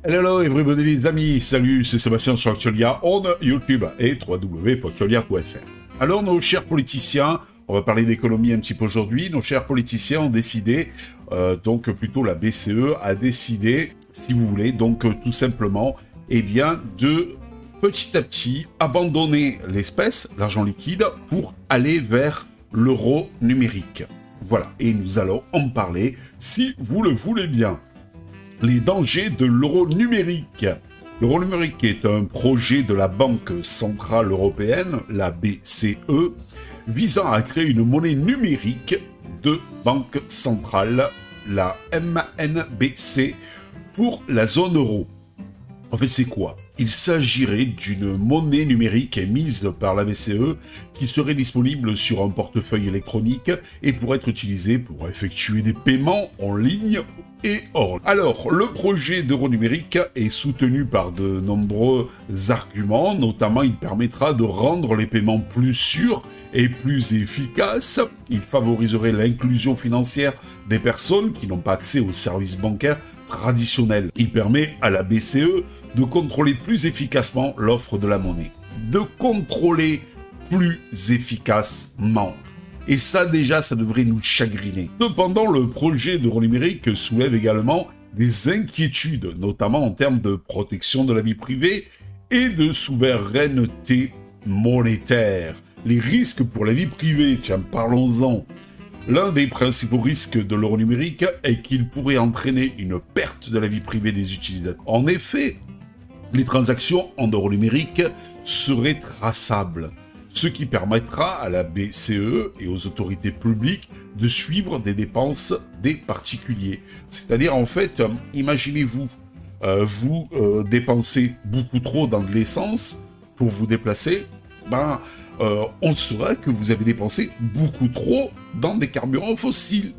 Hello everybody les amis, salut, c'est Sébastien sur Actualia, on YouTube et www.actualia.fr. Alors nos chers politiciens, on va parler d'économie un petit peu aujourd'hui, nos chers politiciens ont décidé, donc plutôt la BCE a décidé, si vous voulez, donc tout simplement, eh bien de petit à petit abandonner l'espèce, l'argent liquide, pour aller vers l'euro numérique. Voilà, et nous allons en parler si vous le voulez bien. Les dangers de l'euro numérique. L'euro numérique est un projet de la Banque Centrale Européenne, la BCE, visant à créer une monnaie numérique de banque centrale, la MNBC, pour la zone euro. En fait, c'est quoi? Il s'agirait d'une monnaie numérique émise par la BCE qui serait disponible sur un portefeuille électronique et pourrait être utilisée pour effectuer des paiements en ligne et hors. Alors, le projet d'euro numérique est soutenu par de nombreux arguments, notamment il permettra de rendre les paiements plus sûrs et plus efficaces. Il favoriserait l'inclusion financière des personnes qui n'ont pas accès aux services bancaires traditionnels. Il permet à la BCE de contrôler plus efficacement l'offre de la monnaie. De contrôler plus efficacement. Et ça, déjà, ça devrait nous chagriner. Cependant, le projet d'euro numérique soulève également des inquiétudes, notamment en termes de protection de la vie privée et de souveraineté monétaire. Les risques pour la vie privée, tiens, parlons-en. L'un des principaux risques de l'euro numérique est qu'il pourrait entraîner une perte de la vie privée des utilisateurs. En effet, les transactions en euro numérique seraient traçables, ce qui permettra à la BCE et aux autorités publiques de suivre des dépenses des particuliers. C'est-à-dire, en fait, imaginez-vous, vous dépensez beaucoup trop dans de l'essence pour vous déplacer, on saura que vous avez dépensé beaucoup trop dans des carburants fossiles.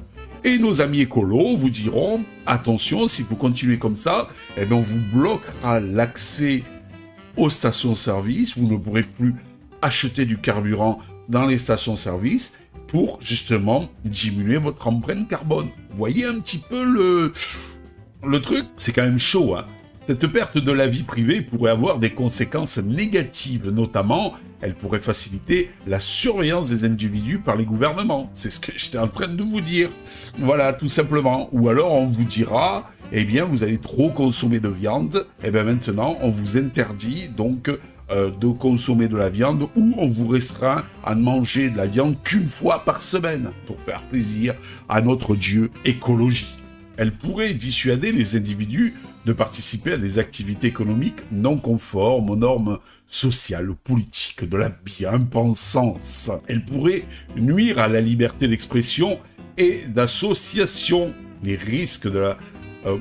Et nos amis écolos vous diront, attention, si vous continuez comme ça, eh bien on vous bloquera l'accès aux stations-service, vous ne pourrez plus acheter du carburant dans les stations-service pour justement diminuer votre empreinte carbone. Vous voyez un petit peu le truc? C'est quand même chaud, hein. Cette perte de la vie privée pourrait avoir des conséquences négatives, notamment, elle pourrait faciliter la surveillance des individus par les gouvernements. C'est ce que j'étais en train de vous dire. Voilà, tout simplement. Ou alors on vous dira, eh bien, vous avez trop consommé de viande, et bien maintenant, on vous interdit donc de consommer de la viande ou on vous restreint à ne manger de la viande qu'une fois par semaine pour faire plaisir à notre dieu écologie. Elle pourrait dissuader les individus de participer à des activités économiques non conformes aux normes sociales ou politiques de la bien-pensance. Elle pourrait nuire à la liberté d'expression et d'association. Les risques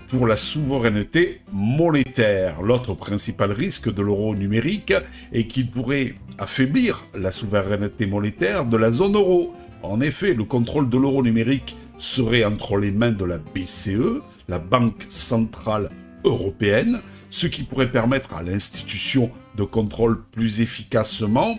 pour la souveraineté monétaire. L'autre principal risque de l'euro numérique est qu'il pourrait affaiblir la souveraineté monétaire de la zone euro. En effet, le contrôle de l'euro numérique serait entre les mains de la BCE, la Banque Centrale Européenne, ce qui pourrait permettre à l'institution de contrôle plus efficacement,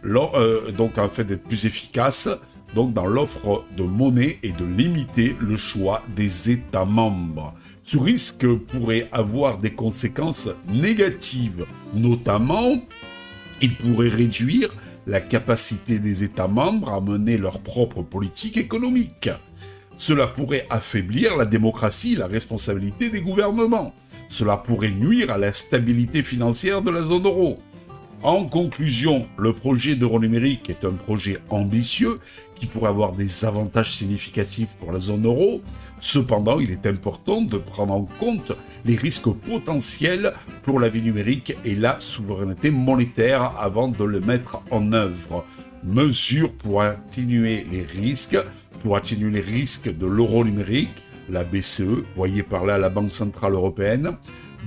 donc en fait d'être plus efficace, donc dans l'offre de monnaie et de limiter le choix des États membres. Ce risque pourrait avoir des conséquences négatives, notamment, il pourrait réduire la capacité des États membres à mener leur propre politique économique. Cela pourrait affaiblir la démocratie et la responsabilité des gouvernements. Cela pourrait nuire à la stabilité financière de la zone euro. En conclusion, le projet d'euro numérique est un projet ambitieux qui pourrait avoir des avantages significatifs pour la zone euro. Cependant, il est important de prendre en compte les risques potentiels pour la vie numérique et la souveraineté monétaire avant de le mettre en œuvre. Mesures pour atténuer les risques de l'euro numérique, la BCE, voyez par là la Banque Centrale Européenne,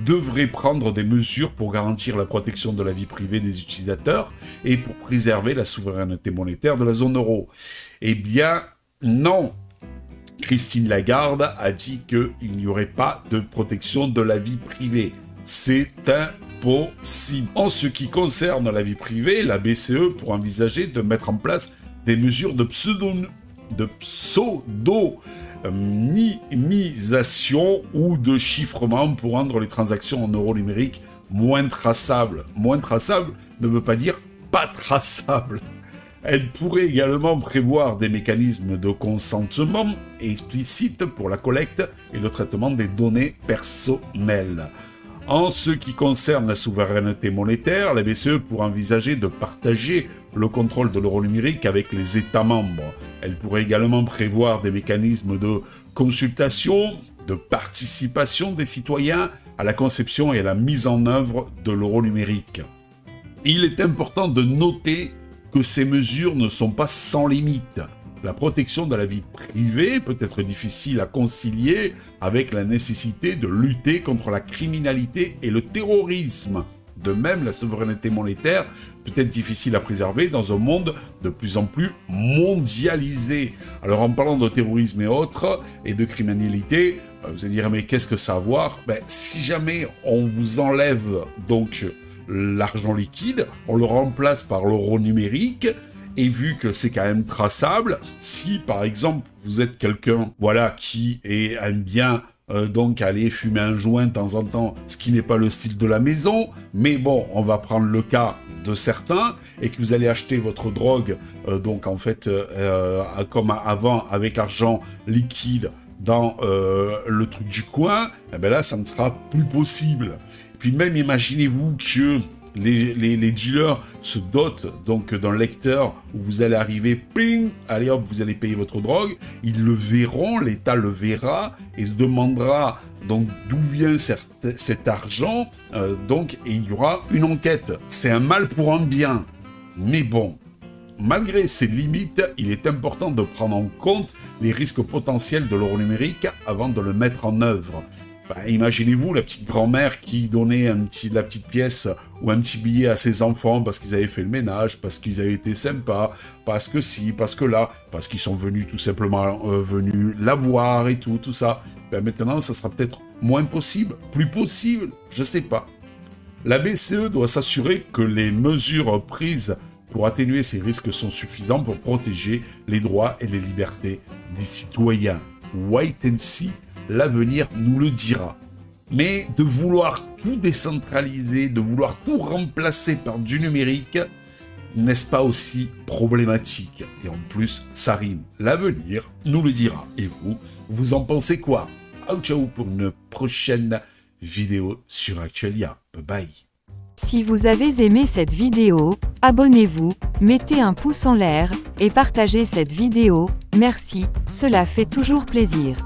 devrait prendre des mesures pour garantir la protection de la vie privée des utilisateurs et pour préserver la souveraineté monétaire de la zone euro. Eh bien, non. Christine Lagarde a dit qu'il n'y aurait pas de protection de la vie privée. C'est impossible. En ce qui concerne la vie privée, la BCE pourrait envisager de mettre en place des mesures de pseudo minimisation ou de chiffrement pour rendre les transactions en euros numériques moins traçables. Moins traçables ne veut pas dire pas traçables. Elle pourrait également prévoir des mécanismes de consentement explicites pour la collecte et le traitement des données personnelles. En ce qui concerne la souveraineté monétaire, la BCE pourrait envisager de partager le contrôle de l'euro numérique avec les États membres. Elle pourrait également prévoir des mécanismes de consultation, de participation des citoyens à la conception et à la mise en œuvre de l'euro numérique. Il est important de noter que ces mesures ne sont pas sans limite. La protection de la vie privée peut être difficile à concilier avec la nécessité de lutter contre la criminalité et le terrorisme. De même, la souveraineté monétaire peut être difficile à préserver dans un monde de plus en plus mondialisé. Alors en parlant de terrorisme et autres, et de criminalité, vous allez dire, mais qu'est-ce que ça a à voir? Si jamais on vous enlève donc l'argent liquide, on le remplace par l'euro numérique, et vu que c'est quand même traçable, si par exemple vous êtes quelqu'un qui aime bien donc aller fumer un joint de temps en temps, ce qui n'est pas le style de la maison, mais bon, on va prendre le cas de certains, et que vous allez acheter votre drogue, donc en fait, comme avant, avec l'argent liquide dans le truc du coin, et bien là, ça ne sera plus possible. Et puis même, imaginez-vous que les dealers se dotent donc d'un lecteur où vous allez arriver, ping, allez hop, vous allez payer votre drogue, ils le verront, l'État le verra et se demandera donc d'où vient cet argent, donc et il y aura une enquête. C'est un mal pour un bien, mais bon. Malgré ces limites, il est important de prendre en compte les risques potentiels de l'euro numérique avant de le mettre en œuvre. Imaginez-vous la petite grand-mère qui donnait la petite pièce ou un petit billet à ses enfants parce qu'ils avaient fait le ménage, parce qu'ils avaient été sympas, parce que si, parce que là, parce qu'ils sont venus tout simplement venus la voir et tout ça. Maintenant, ça sera peut-être moins possible, plus possible, je sais pas. La BCE doit s'assurer que les mesures prises pour atténuer ces risques sont suffisantes pour protéger les droits et les libertés des citoyens. Wait and see. L'avenir nous le dira. Mais de vouloir tout décentraliser, de vouloir tout remplacer par du numérique, n'est-ce pas aussi problématique? Et en plus, ça rime. L'avenir nous le dira. Et vous, vous en pensez quoi? Ciao pour une prochaine vidéo sur Actualia. Bye bye. Si vous avez aimé cette vidéo, abonnez-vous, mettez un pouce en l'air et partagez cette vidéo. Merci, cela fait toujours plaisir.